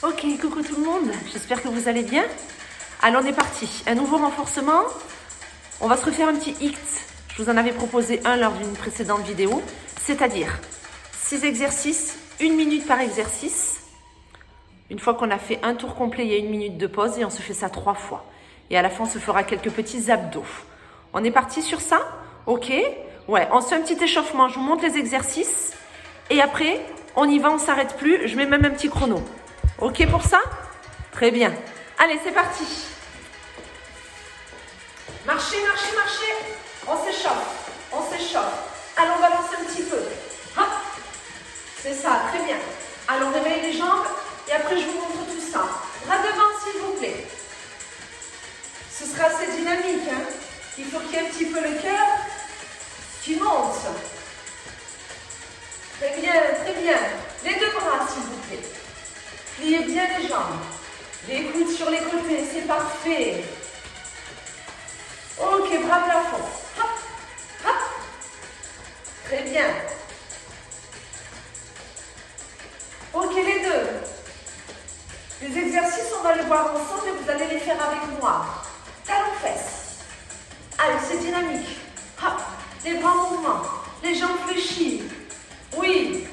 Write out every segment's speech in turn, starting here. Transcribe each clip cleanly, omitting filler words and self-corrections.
Ok, coucou tout le monde, j'espère que vous allez bien. Allez, on est parti. Un nouveau renforcement. On va se refaire un petit HIIT. Je vous en avais proposé un lors d'une précédente vidéo. C'est-à-dire 6 exercices, 1 minute par exercice. Une fois qu'on a fait un tour complet, il y a 1 minute de pause et on se fait ça 3 fois. Et à la fin, on se fera quelques petits abdos. On est parti sur ça? Ok? Ouais, on se fait un petit échauffement. Je vous montre les exercices. Et après, on y va, on ne s'arrête plus. Je mets même un petit chrono. Ok pour ça? Très bien. Allez, c'est parti. Marchez, marchez, marchez. On s'échauffe. On s'échauffe. Allons, on balance un petit peu. Hop. C'est ça, très bien. Allons, réveillez les jambes. Et après, je vous montre tout ça. Bras devant, s'il vous plaît. Ce sera assez dynamique. Hein. Il faut qu'il y ait un petit peu le cœur qui monte. Très bien, très bien. Les deux bras, s'il vous plaît. Pliez bien les jambes. Les coudes sur les côtés, c'est parfait. Ok, bras plafond. Hop, hop. Très bien. Ok, les deux. Les exercices, on va les voir ensemble et vous allez les faire avec moi. Talons-fesses. Allez, c'est dynamique. Hop, les bras en mouvement. Les jambes fléchies. Oui.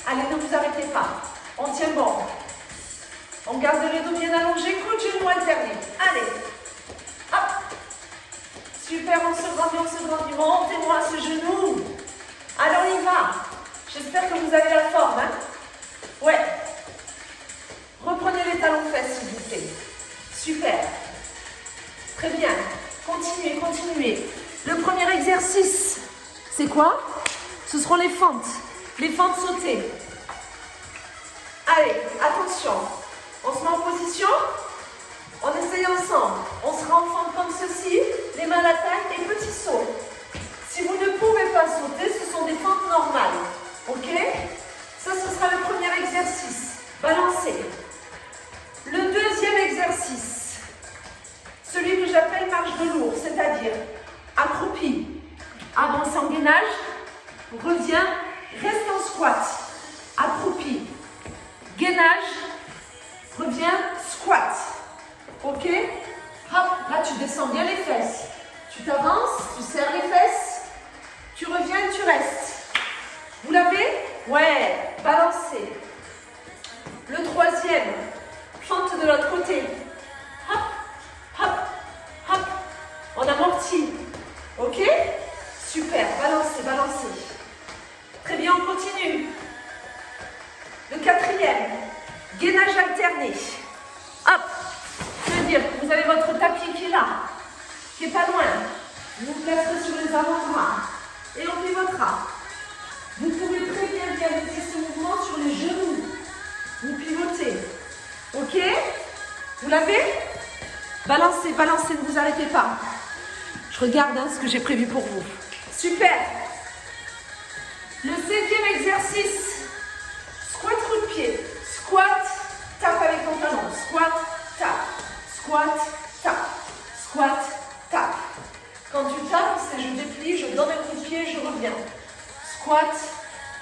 Allez, ne vous arrêtez pas. On tient bon. On garde le dos bien allongé, coude, genou alterné. Allez. Hop. Super, on se grandit. Montez-moi ce genou. Allez, on y va. J'espère que vous avez la forme. Hein? Ouais. Reprenez les talons-fesses, s'il vous plaît. Super. Très bien. Continuez, continuez. Le premier exercice, c'est quoi? Ce seront les fentes. Les fentes sautées. Allez, attention. On se met en position. On essaye ensemble. On sera en fente comme ceci. Les mains à la taille et petit saut. Si vous ne pouvez pas sauter, ce sont des fentes normales. Ok? Ça, ce sera le premier exercice. Balancez. Le deuxième exercice, celui que j'appelle marche de lourd, c'est-à-dire accroupi, avance en gainage, revient, reste en squat, accroupi, gainage, revient, squat. Ok? Hop, là tu descends bien les fesses. Tu t'avances, tu serres les fesses, tu reviens, tu restes. Vous l'avez? Ouais, balancez. Le troisième, fente de l'autre côté. Hop, hop, hop. On amortit. Ok? Super, balancez, balancez. Très bien, on continue. Le quatrième, gainage alterné. Hop. Ça veut dire que vous avez votre tapis qui est là, qui n'est pas loin. Vous vous placerez sur les avant-bras et on pivotera. Vous pouvez très bien réaliser ce mouvement sur les genoux. Vous pivotez. Ok? Vous l'avez? Balancez, balancez, ne vous arrêtez pas. Je regarde ce que j'ai prévu pour vous. Super. Le cinquième exercice. Squat coup de pied. Squat, tape avec ton talon. Squat, tape. Squat, tape. Squat, tape. Quand tu tapes, c'est je déplie, je donne un coup de pied, je reviens. Squat,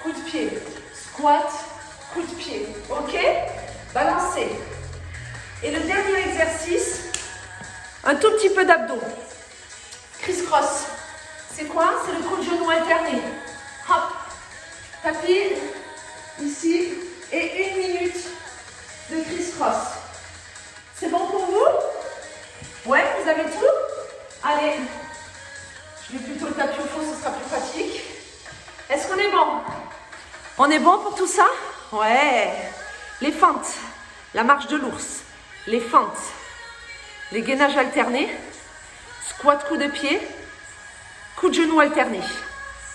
coup de pied. Squat, coup de pied. Ok? Balancez. Et le dernier exercice, un tout petit peu d'abdos. Criss-cross. C'est quoi? C'est le coude genou alterné. Hop. Tapis. Ici. Et 1 minute de criss-cross. C'est bon pour vous? Ouais, vous avez tout? Allez. Je vais plutôt le tapis au fond, ce sera plus pratique. Est-ce qu'on est bon? On est bon pour tout ça? Ouais. Les fentes. La marche de l'ours. Les fentes. Les gainages alternés. Squat coup de pied. Coup de genou alterné.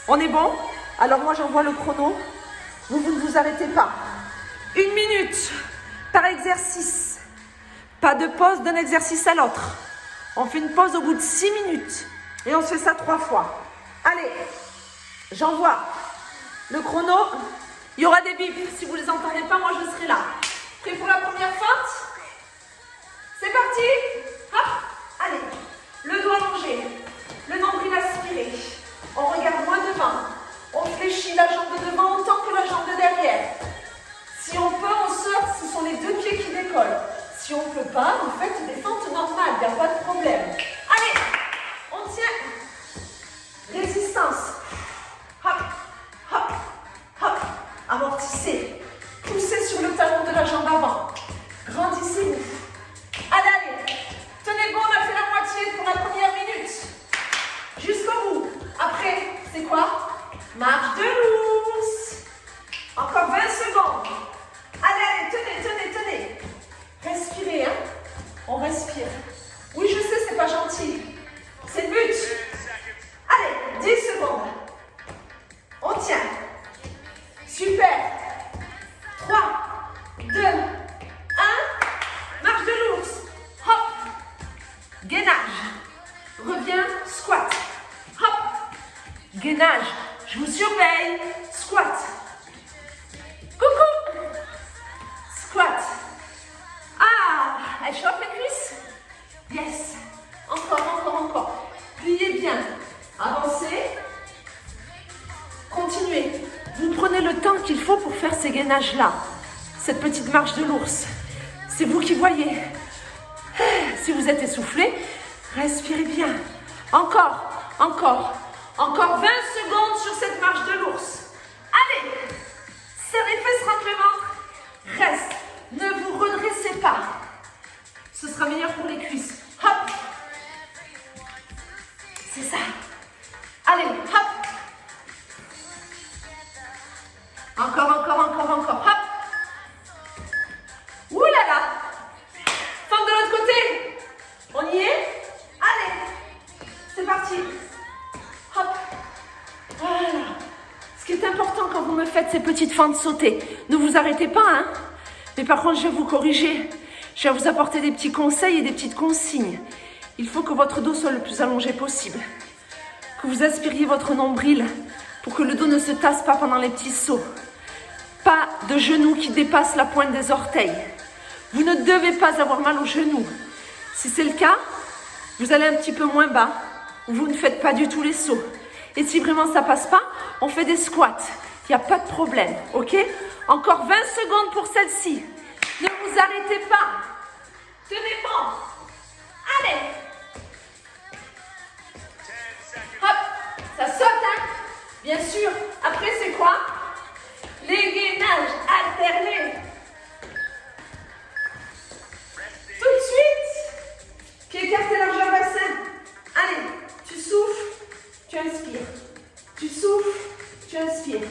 On est bon? Alors moi j'envoie le chrono. Vous ne vous arrêtez pas. 1 minute par exercice. Pas de pause d'un exercice à l'autre. On fait une pause au bout de 6 minutes. Et on se fait ça 3 fois. Allez, j'envoie le chrono. Il y aura des bips. Si vous ne les entendez pas, moi je serai là. Prêt pour la première fente? C'est parti. Hop. Allez, le dos allongé. Le nombril aspiré. On regarde moins devant. On fléchit la jambe de devant autant que la jambe de derrière. Si on peut, on sort. Ce sont les deux pieds qui Si on ne peut pas, vous faites des fentes normales, il n'y a pas de problème. Allez, on tient. Résistance. Hop, hop, hop. Amortissez. Poussez sur le talon de la jambe avant. Grandissez-vous. Allez, allez. Tenez bon, on a fait la moitié pour la première minute. Jusqu'au bout. Après, c'est quoi? Marche de l'ours. Encore 20 secondes. Allez, allez, tenez, tenez, tenez. Respirez, hein. On respire. Oui, je sais, c'est pas gentil. C'est le but. Allez, 10 secondes. On tient. Super. 3, 2, 1. Marche de l'ours. Hop. Gainage. Reviens, squat. Hop. Gainage. Je vous surveille. Squat. Coucou. Squat. Ah, elle chauffe les cuisses. Yes. Encore, encore, encore. Pliez bien. Avancez. Continuez. Vous prenez le temps qu'il faut pour faire ces gainages-là. Cette petite marche de l'ours. C'est vous qui voyez. Si vous êtes essoufflé, respirez bien. Encore, encore, encore 20 secondes sur cette marche de l'ours. Allez, serrez les fesses, rentre le ventre. Reste, ne vous redressez pas. Ce sera meilleur pour les cuisses. Hop. C'est ça. Allez, hop. Encore, encore, encore, encore. Hop. Ouh là là. Femme de l'autre côté. On y est? Allez. C'est parti. Hop. Voilà. Ce qui est important quand vous me faites ces petites fentes sautées, ne vous arrêtez pas, hein. Mais par contre, je vais vous corriger. Je vais vous apporter des petits conseils et des petites consignes. Il faut que votre dos soit le plus allongé possible. Que vous aspiriez votre nombril pour que le dos ne se tasse pas pendant les petits sauts. Pas de genoux qui dépassent la pointe des orteils. Vous ne devez pas avoir mal aux genoux. Si c'est le cas, vous allez un petit peu moins bas ou vous ne faites pas du tout les sauts. Et si vraiment ça passe pas, on fait des squats. Il n'y a pas de problème, ok? Encore 20 secondes pour celle-ci. Ne vous arrêtez pas. Tenez bon. Allez. Hop, ça saute, hein? Bien sûr. Après, c'est quoi? Les gainages alternés. Tout de suite. Pieds écartés, largeur bassin. Allez, tu souffles, tu inspires. Tu souffles, tu inspires.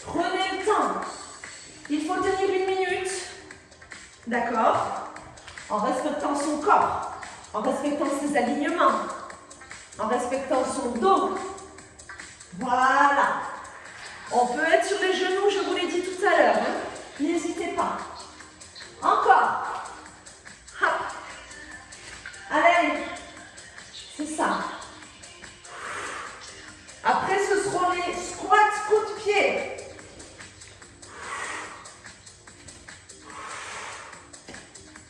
Prenez le temps. Il faut tenir 1 minute. D'accord? En respectant son corps, en respectant ses alignements, en respectant son dos. Voilà. On peut être sur les genoux, je vous l'ai dit tout à l'heure. Hein? N'hésitez pas. Encore. Hop. Allez. C'est ça. Après, ce seront les squats coups de pied.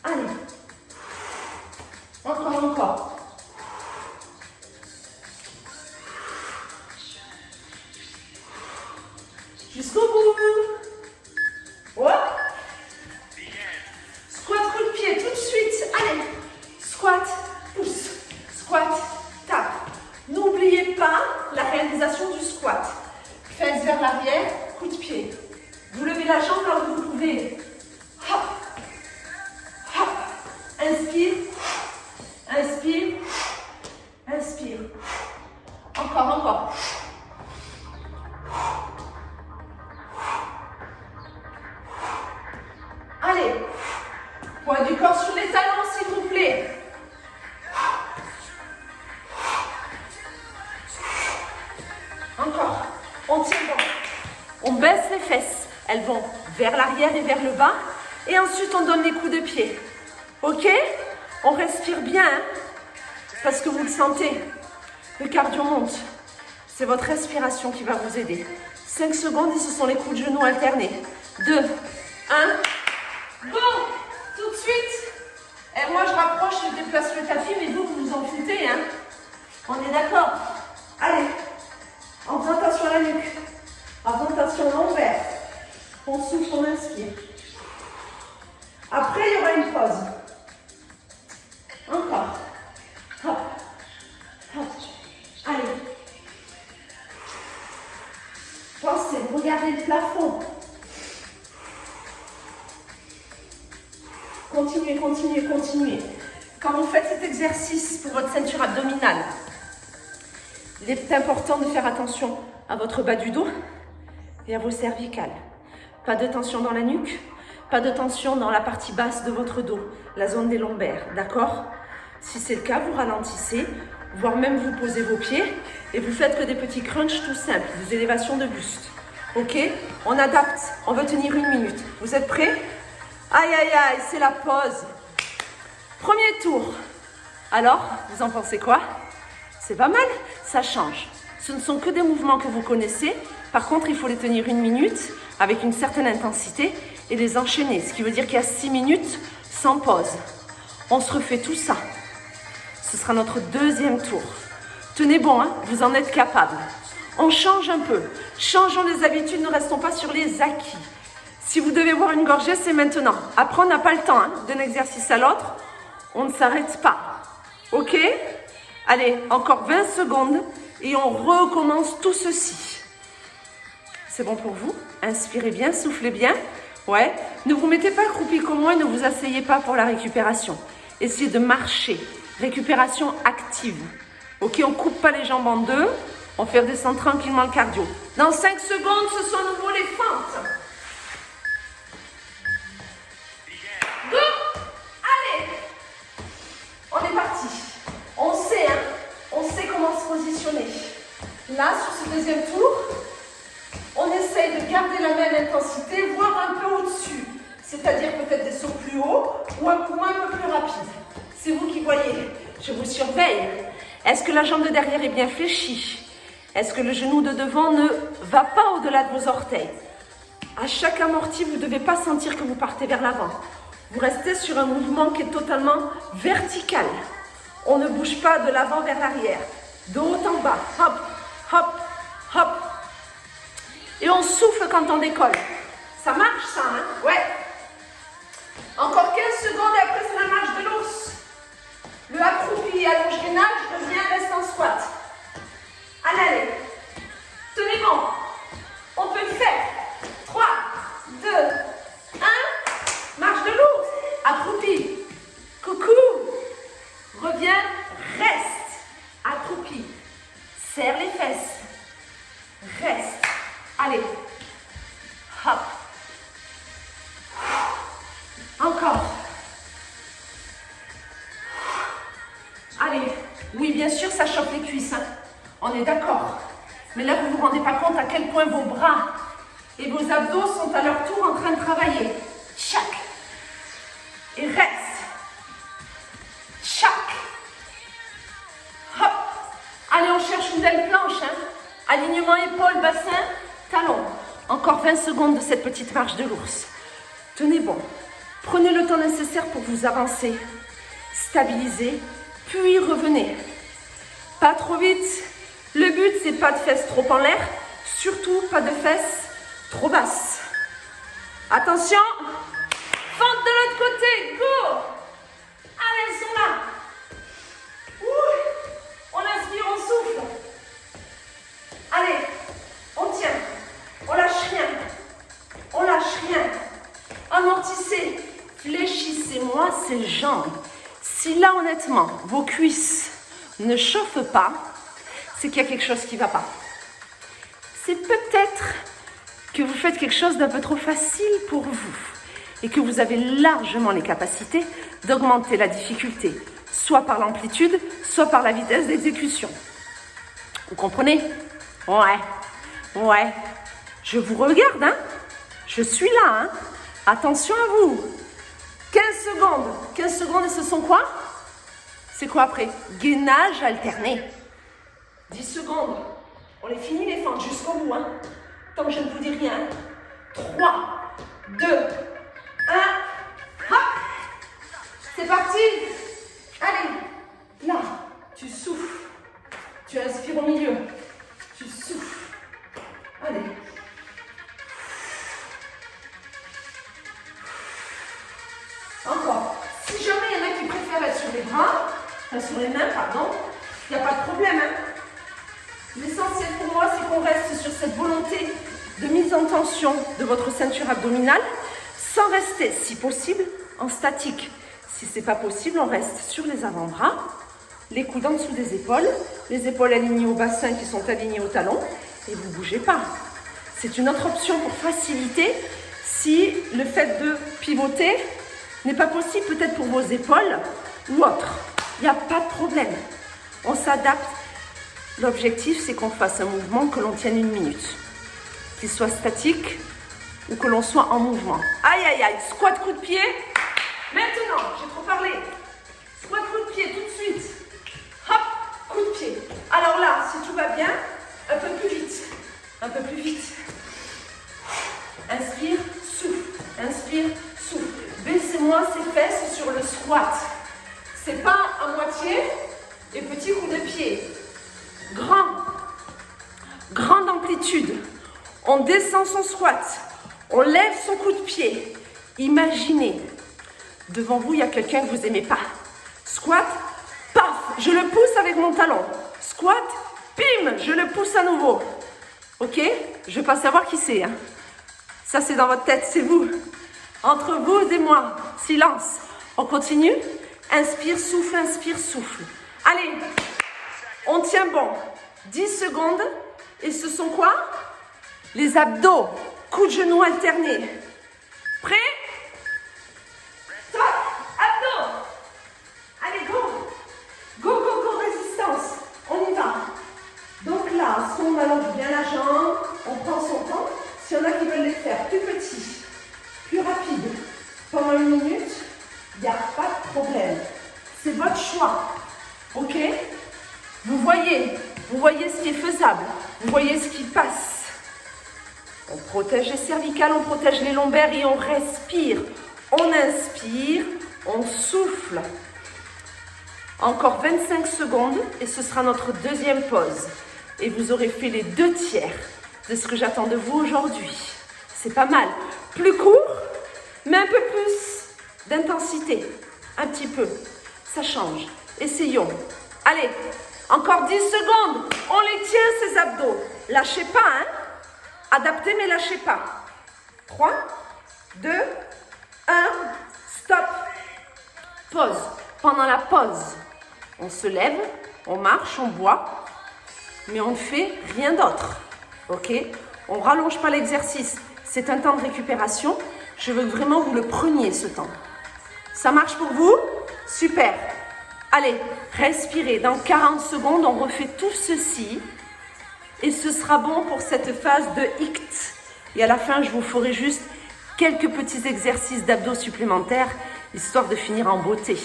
Allez. Encore, encore. Jusqu'au bout. Hop. Squat coup de pied tout de suite. Allez. Squat, pousse. Squat, tape. N'oubliez pas la réalisation du squat. Fesses vers l'arrière, coup de pied. Vous levez la jambe là où vous pouvez. Hop. Hop. Inspire. Inspire. Inspire. Encore, encore. Allez. Poids du corps sur les talons, s'il vous plaît. Encore. On tient bon. On baisse les fesses. Elles vont vers l'arrière et vers le bas. Et ensuite, on donne les coups de pied. Ok? On respire bien. Hein? Parce que vous le sentez. Le cardio monte. C'est votre respiration qui va vous aider. 5 secondes et ce sont les coups de genoux alternés. 2, 1. Bon, tout de suite. Et moi, je rapproche, je déplace le tapis, mais vous, vous vous en foutez. Hein? On est d'accord? Allez. En faisant attention à la nuque. En faisant attention à l'ombaire. On souffle, on inspire. Après, il y aura une pause. Encore. Hop. Hop. Allez. Pensez, regardez le plafond. Continuez, continuez, continuez. Quand vous faites cet exercice pour votre ceinture abdominale, il est important de faire attention à votre bas du dos et à vos cervicales. Pas de tension dans la nuque, pas de tension dans la partie basse de votre dos, la zone des lombaires, d'accord? Si c'est le cas, vous ralentissez, voire même vous posez vos pieds et vous faites que des petits crunchs tout simples, des élévations de buste. Ok? On adapte, on veut tenir 1 minute. Vous êtes prêts? Aïe, aïe, aïe, c'est la pause. Premier tour. Alors, vous en pensez quoi? C'est pas mal, ça change. Ce ne sont que des mouvements que vous connaissez. Par contre, il faut les tenir 1 minute avec une certaine intensité et les enchaîner. Ce qui veut dire qu'il y a 6 minutes sans pause. On se refait tout ça. Ce sera notre deuxième tour. Tenez bon, hein, vous en êtes capable. On change un peu. Changeons les habitudes, ne restons pas sur les acquis. Si vous devez boire une gorgée, c'est maintenant. Après, on n'a pas le temps hein, d'un exercice à l'autre. On ne s'arrête pas. Ok? Allez, encore 20 secondes et on recommence tout ceci. C'est bon pour vous? Inspirez bien, soufflez bien. Ouais. Ne vous mettez pas accroupi comme moi et ne vous asseyez pas pour la récupération. Essayez de marcher. Récupération active. Ok, on ne coupe pas les jambes en deux. On fait redescendre tranquillement le cardio. Dans 5 secondes, ce sont à nouveau les fentes. Go! Allez! On est parti. On sait, hein? On sait comment se positionner. Là, sur ce deuxième tour, on essaye de garder la même intensité, voire un peu au-dessus. C'est-à-dire peut-être des sauts plus hauts ou un mouvement un peu plus rapide. C'est vous qui voyez. Je vous surveille. Est-ce que la jambe de derrière est bien fléchie? Est-ce que le genou de devant ne va pas au-delà de vos orteils? À chaque amorti, vous ne devez pas sentir que vous partez vers l'avant. Vous restez sur un mouvement qui est totalement vertical. On ne bouge pas de l'avant vers l'arrière. De haut en bas. Hop, hop, hop. Et on souffle quand on décolle. Ça marche ça, hein? Ouais. Encore 15 secondes et après c'est la marche de l'ours. Le accroupi allonge les nages, revient, reste en squat. Allez, allez. Tenez bon. On peut le faire. 3, 2, 1. Marche de l'ours. Accroupi. Coucou. Reviens, reste. Accroupi. Serre les fesses. Reste. Allez. Hop. Encore. Allez. Oui, bien sûr, ça choque les cuisses. Hein. On est d'accord. Mais là, vous ne vous rendez pas compte à quel point vos bras et vos abdos sont à leur tour en train de travailler. Chac. Et reste. Chac. Hop. Allez, on cherche une belle planche. Hein. Alignement épaule, bassin, talon. Encore 20 secondes de cette petite marche de l'ours. Tenez bon. Prenez le temps nécessaire pour vous avancer. Stabilisez, puis revenez. Pas trop vite. Le but, c'est pas de fesses trop en l'air, surtout pas de fesses trop basses. Attention, fente de l'autre côté, go! Allez, elles sont là. Ouh, on inspire, on souffle. Allez, on tient, on lâche rien, on lâche rien. Amortissez, fléchissez-moi ces jambes. Si là, honnêtement, vos cuisses ne chauffent pas, c'est qu'il y a quelque chose qui ne va pas. C'est peut-être que vous faites quelque chose d'un peu trop facile pour vous et que vous avez largement les capacités d'augmenter la difficulté, soit par l'amplitude, soit par la vitesse d'exécution. Vous comprenez? Ouais, ouais. Je vous regarde, hein? Je suis là, hein? Attention à vous. 15 secondes. 15 secondes et ce sont quoi? C'est quoi après? Gainage alterné. 10 secondes. On les finit les fentes jusqu'au bout. Hein. Tant que je ne vous dis rien. 3, 2, 1. Hop. C'est parti. Allez. Là, tu souffles. Tu inspires au milieu. Tu souffles. Allez. bras, enfin sur les mains, pardon. Il n'y a pas de problème. Hein. L'essentiel pour moi, c'est qu'on reste sur cette volonté de mise en tension de votre ceinture abdominale, sans rester, si possible, en statique. Si ce n'est pas possible, on reste sur les avant-bras, les coudes en dessous des épaules, les épaules alignées au bassin qui sont alignées au talon, et vous ne bougez pas. C'est une autre option pour faciliter si le fait de pivoter n'est pas possible, peut-être pour vos épaules ou autre. Il n'y a pas de problème. On s'adapte. L'objectif, c'est qu'on fasse un mouvement que l'on tienne 1 minute. Qu'il soit statique ou que l'on soit en mouvement. Aïe, aïe, aïe. Squat, coup de pied. Maintenant, j'ai trop parlé. Squat, coup de pied, tout de suite. Hop, coup de pied. Alors là, si tout va bien, un peu plus vite. Un peu plus vite. Inspire, souffle. Inspire, souffle. Baissez-moi ces fesses sur le squat. C'est pas à moitié et petit coup de pied. Grande amplitude. On descend son squat. On lève son coup de pied. Imaginez, devant vous, il y a quelqu'un que vous n'aimez pas. Squat, paf, je le pousse avec mon talon. Squat, bim, je le pousse à nouveau. Ok? Je ne vais pas savoir qui c'est. Hein. Ça, c'est dans votre tête, c'est vous. Entre vous et moi, silence. On continue. Inspire, souffle, inspire, souffle. Allez, on tient bon. 10 secondes. Et ce sont quoi? Les abdos. Coups de genoux alternés. Prêt? Toc, abdos. Allez, go. Go, go, go, résistance. On y va. Donc là, si on allonge bien la jambe, on prend son temps. S'il y en a qui veulent les faire plus petits, plus rapides, pendant 1 minute, il n'y a pas de problème. C'est votre choix. Ok? Vous voyez ce qui est faisable. Vous voyez ce qui passe. On protège les cervicales, on protège les lombaires et on respire. On inspire, on souffle. Encore 25 secondes et ce sera notre deuxième pause. Et vous aurez fait les 2/3 de ce que j'attends de vous aujourd'hui. C'est pas mal. Plus court, mais un peu plus d'intensité. Un petit peu. Ça change. Essayons. Allez, encore 10 secondes. On les tient, ces abdos. Lâchez pas, hein. Adaptez, mais lâchez pas. 3, 2, 1. Stop. Pause. Pendant la pause, on se lève, on marche, on boit, mais on ne fait rien d'autre. Ok? On ne rallonge pas l'exercice. C'est un temps de récupération. Je veux que vraiment vous le preniez, ce temps. Ça marche pour vous? Super. Allez, respirez. Dans 40 secondes, on refait tout ceci. Et ce sera bon pour cette phase de HICT. Et à la fin, je vous ferai juste quelques petits exercices d'abdos supplémentaires, histoire de finir en beauté.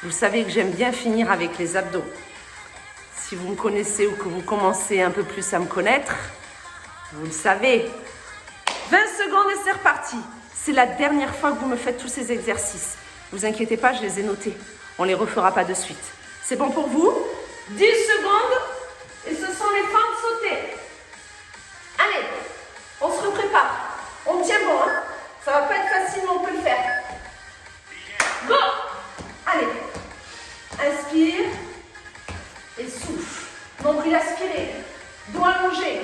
Vous savez que j'aime bien finir avec les abdos. Si vous me connaissez ou que vous commencez un peu plus à me connaître, vous le savez. 20 secondes et c'est reparti. C'est la dernière fois que vous me faites tous ces exercices. Ne vous inquiétez pas, je les ai notés. On ne les refera pas de suite. C'est bon pour vous? 10 secondes et ce sont les fentes sautées. Allez, on se prépare. On tient bon, hein? Ça va pas être facile, mais on peut le faire. Go! Allez, inspire et souffle. Nombril aspiré, dos allongé.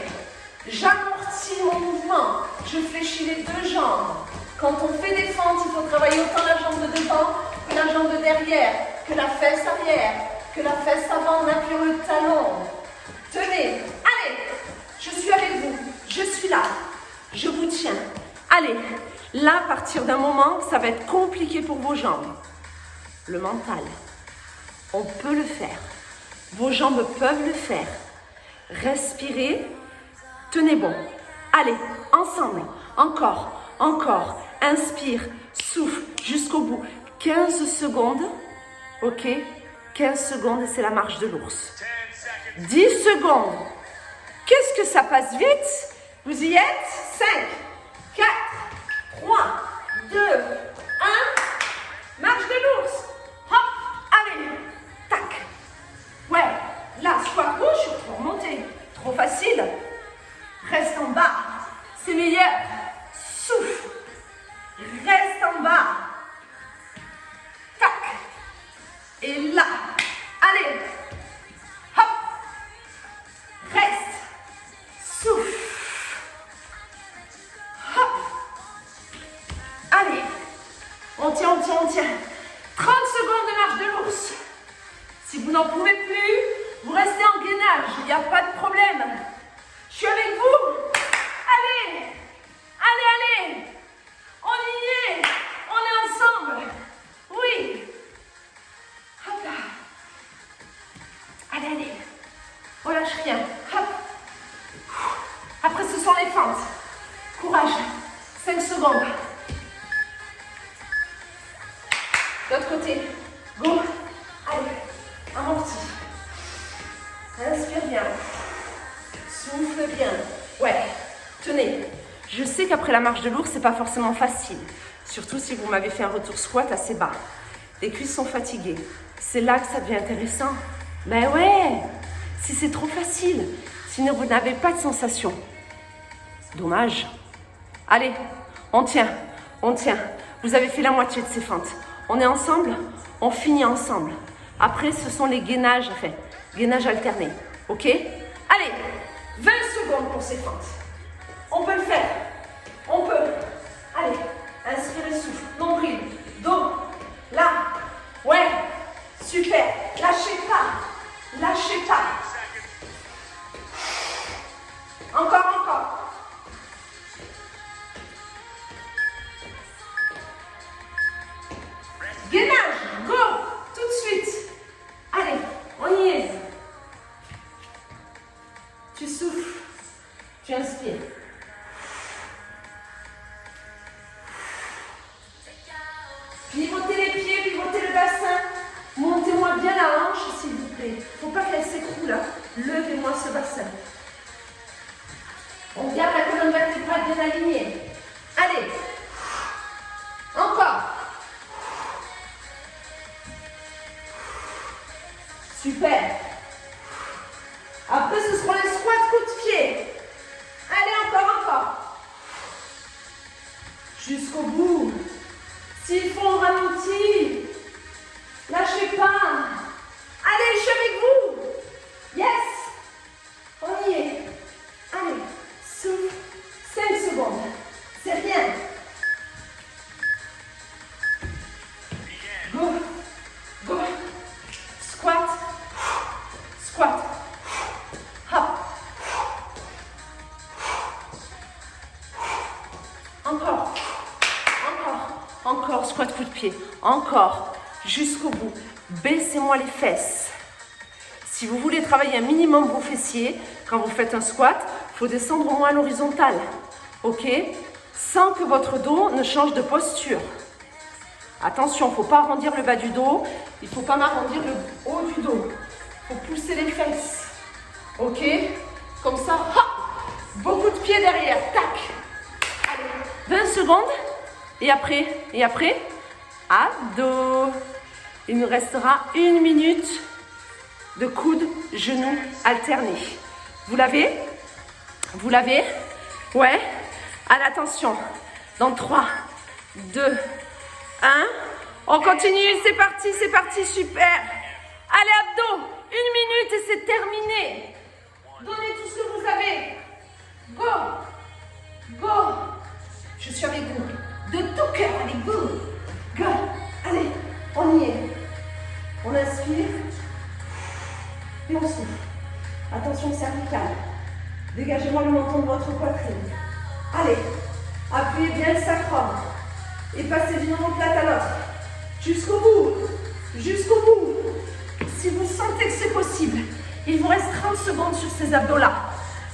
J'amortis mon mouvement. Je fléchis les 2 jambes. Quand on fait des fentes, il faut travailler autant la jambe de devant que la jambe de derrière, que la fesse arrière, que la fesse avant en appuyant le talon. Tenez, allez, je suis avec vous, je suis là, je vous tiens. Allez, là, à partir d'un moment, ça va être compliqué pour vos jambes. Le mental, on peut le faire. Vos jambes peuvent le faire. Respirez, tenez bon. Allez, ensemble, encore. Inspire, souffle jusqu'au bout. 15 secondes, ok? 15 secondes et c'est la marche de l'ours. 10 secondes. Qu'est-ce que ça passe vite? Vous y êtes? 5, 4, 3, 2, 1. Marche de l'ours. Hop, allez, tac. Ouais, là, squat gauche, je suis trop remontée. Trop facile. Reste en bas. C'est meilleur. Souffle. Reste en bas. Tac. Et là, On tient, on tient, on tient. 30 secondes de marche de l'ours. Si vous n'en pouvez plus, vous restez en gainage. Il n'y a pas de problème. Je suis avec vous. Allez, allez, allez. On y est. On est ensemble. Oui. Hop là. Allez, allez. On lâche rien. Hop. Après, ce sont les fentes. Courage. 5 secondes. L'autre côté. Go. Allez. Amorti. Inspire bien. Souffle bien. Ouais. Tenez. Je sais qu'après la marche de l'ours, c'est pas forcément facile. Surtout si vous m'avez fait un retour squat assez bas. Les cuisses sont fatiguées. C'est là que ça devient intéressant. Ben ouais. Si c'est trop facile. Si vous n'avez pas de sensation. Dommage. Allez. On tient. On tient. Vous avez fait la moitié de ces fentes. On est ensemble. On finit ensemble. Après, ce sont les gainages. Enfin, gainage alterné. Ok? Allez. 20 secondes pour ces fentes. On peut le faire. On peut. Allez. Inspirez, souffle. Nombril. Dos. Là. Ouais. Super. Lâchez pas. Lâchez pas. Encore, encore. Gainage. Go. Tout de suite. Allez. On y est. Tu souffles. Tu inspires. Pivotez les pieds, pivotez le bassin. Montez-moi bien la hanche, s'il vous plaît. Il ne faut pas qu'elle s'écroule là. Levez-moi ce bassin. On garde la colonne vertébrale bien alignée. Allez. Encore. Super. Après, ce seront les squats coups de pied. Allez, encore, encore. Jusqu'au bout. S'il faut, on ralentit. Lâchez pas. Allez, je suis avec vous. Yes. On y est. Allez, souffle. 5 secondes. C'est rien. Go. Go. Squat. Squat. Hop. Encore. Encore. Encore. Squat coup de pied. Encore. Jusqu'au bout. Baissez-moi les fesses. Si vous voulez travailler un minimum vos fessiers, quand vous faites un squat, il faut descendre au moins à l'horizontale. Ok? Sans que votre dos ne change de posture. Attention, il ne faut pas arrondir le bas du dos. Il ne faut pas m'arrondir le haut du dos. Il faut pousser les fesses. Ok? Comme ça, hop! Beaucoup de pieds derrière. Tac! Allez, 20 secondes. Et après, abdos. Il nous restera 1 minute de coudes, genoux alternés. Vous l'avez? Vous l'avez? Ouais? Allez, attention. Dans 3, 2, 1. On continue. C'est parti, super. Allez, abdos. 1 minute et c'est terminé. Donnez tout ce que vous avez. Go. Go. Je suis avec vous. De tout cœur avec vous. Go. Allez, on y est. On inspire. Et on souffle. Attention cervicale. Dégagez-moi le menton de votre poitrine. Allez. Appuyez bien le sacrum. Et passez d'une omoplate à l'autre. Jusqu'au bout. Jusqu'au bout. Si vous sentez que c'est possible, il vous reste 30 secondes sur ces abdos-là.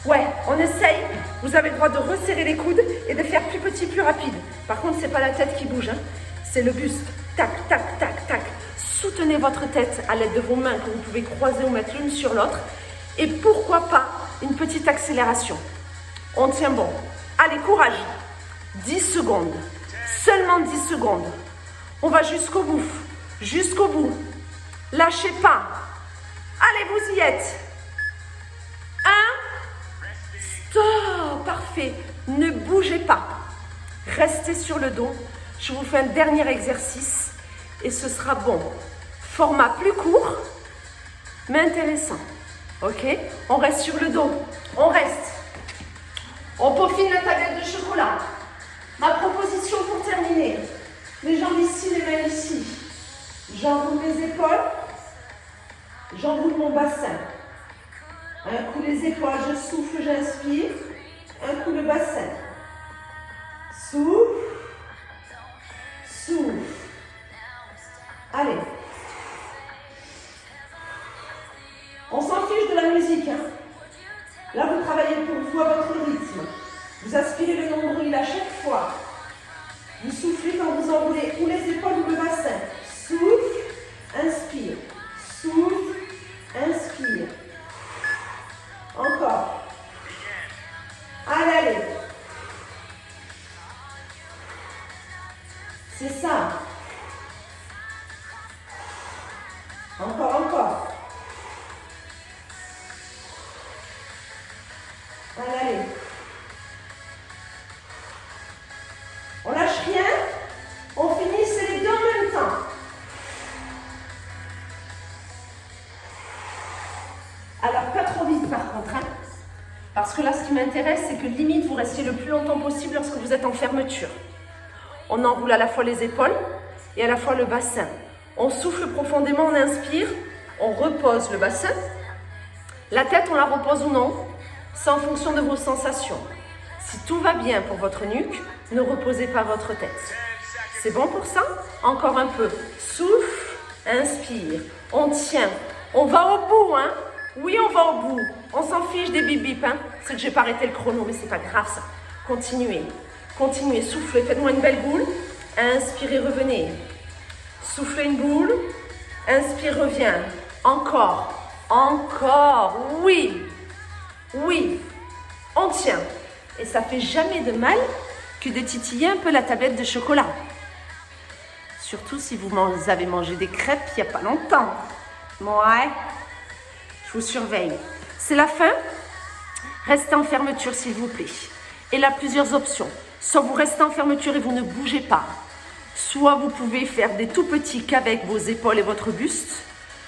Ouais, on essaye. Vous avez le droit de resserrer les coudes et de faire plus petit, plus rapide. Par contre, c'est pas la tête qui bouge, hein. C'est le buste. Tac, tac, tac, tac. Soutenez votre tête à l'aide de vos mains que vous pouvez croiser ou mettre l'une sur l'autre. Et pourquoi pas une petite accélération. On tient bon. Allez, courage. 10 secondes. Seulement 10 secondes. On va jusqu'au bout. Jusqu'au bout. Lâchez pas. Allez, vous y êtes. 1. Stop. Parfait. Ne bougez pas. Restez sur le dos. Je vous fais un dernier exercice et ce sera bon. Format plus court, mais intéressant. Ok? On reste sur le dos. On reste. On peaufine la tablette de chocolat. Ma proposition pour terminer. Les jambes ici, les mains ici. J'enroule mes épaules. J'enroule mon bassin. Un coup les épaules, je souffle, j'inspire. Un coup le bassin. Souffle. Souffle. Allez. On s'en fiche de la musique. Hein. Là, vous travaillez pour vous à votre rythme. Vous aspirez le nombril à chaque fois. Vous soufflez quand vous enroulez ou les épaules ou le bassin. Souffle, inspire. Souffle, inspire. Encore. Allez, allez. C'est ça. Encore, encore. Allez, allez. On lâche rien. On finit, c'est les deux en même temps. Alors, pas trop vite par contre. Hein, parce que là, ce qui m'intéresse, c'est que limite, vous restiez le plus longtemps possible lorsque vous êtes en fermeture. On enroule à la fois les épaules et à la fois le bassin. On souffle profondément, on inspire. On repose le bassin. La tête, on la repose ou non. C'est en fonction de vos sensations. Si tout va bien pour votre nuque, ne reposez pas votre tête. C'est bon pour ça? Encore un peu. Souffle, inspire. On tient. On va au bout, hein? Oui, on va au bout. On s'en fiche des bip bip, hein? C'est que j'ai pas arrêté le chrono, mais c'est pas grave ça. Continuez. Continuez. Soufflez. Faites-moi une belle boule. Inspirez, revenez. Soufflez une boule. Inspire, reviens. Encore. Encore. Oui. Oui, on tient. Et ça fait jamais de mal que de titiller un peu la tablette de chocolat. Surtout si vous avez mangé des crêpes il n'y a pas longtemps. Ouais, je vous surveille. C'est la fin. Restez en fermeture s'il vous plaît. Et là, plusieurs options. Soit vous restez en fermeture et vous ne bougez pas. Soit vous pouvez faire des tout petits qu'avec vos épaules et votre buste.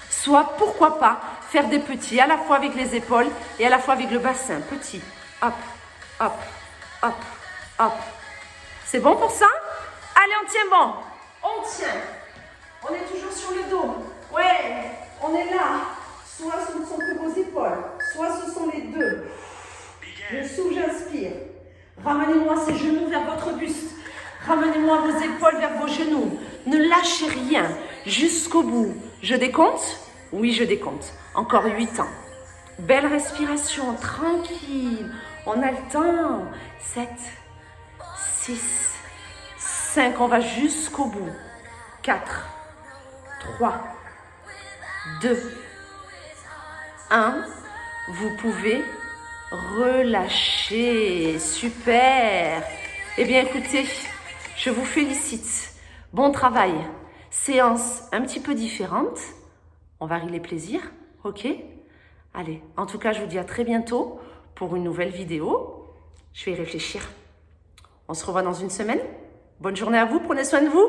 Soit, pourquoi pas, faire des petits à la fois avec les épaules et à la fois avec le bassin. Petit, hop, hop, hop, hop. C'est bon pour ça? Allez, on tient bon. On tient. On est toujours sur le dos. Ouais, on est là. Soit ce ne sont que vos épaules, soit ce sont les deux. Je souffle, j'inspire. Ramenez-moi ces genoux vers votre buste. Ramenez-moi vos épaules vers vos genoux. Ne lâchez rien jusqu'au bout. Je décompte? Oui, je décompte. Encore 8 ans. Belle respiration, tranquille. On a le temps. 7, 6, 5. On va jusqu'au bout. 4, 3, 2, 1. Vous pouvez relâcher. Super. Eh bien, écoutez, je vous félicite. Bon travail. Séance un petit peu différente. On varie les plaisirs, ok? Allez, en tout cas, je vous dis à très bientôt pour une nouvelle vidéo. Je vais y réfléchir. On se revoit dans une semaine. Bonne journée à vous, prenez soin de vous.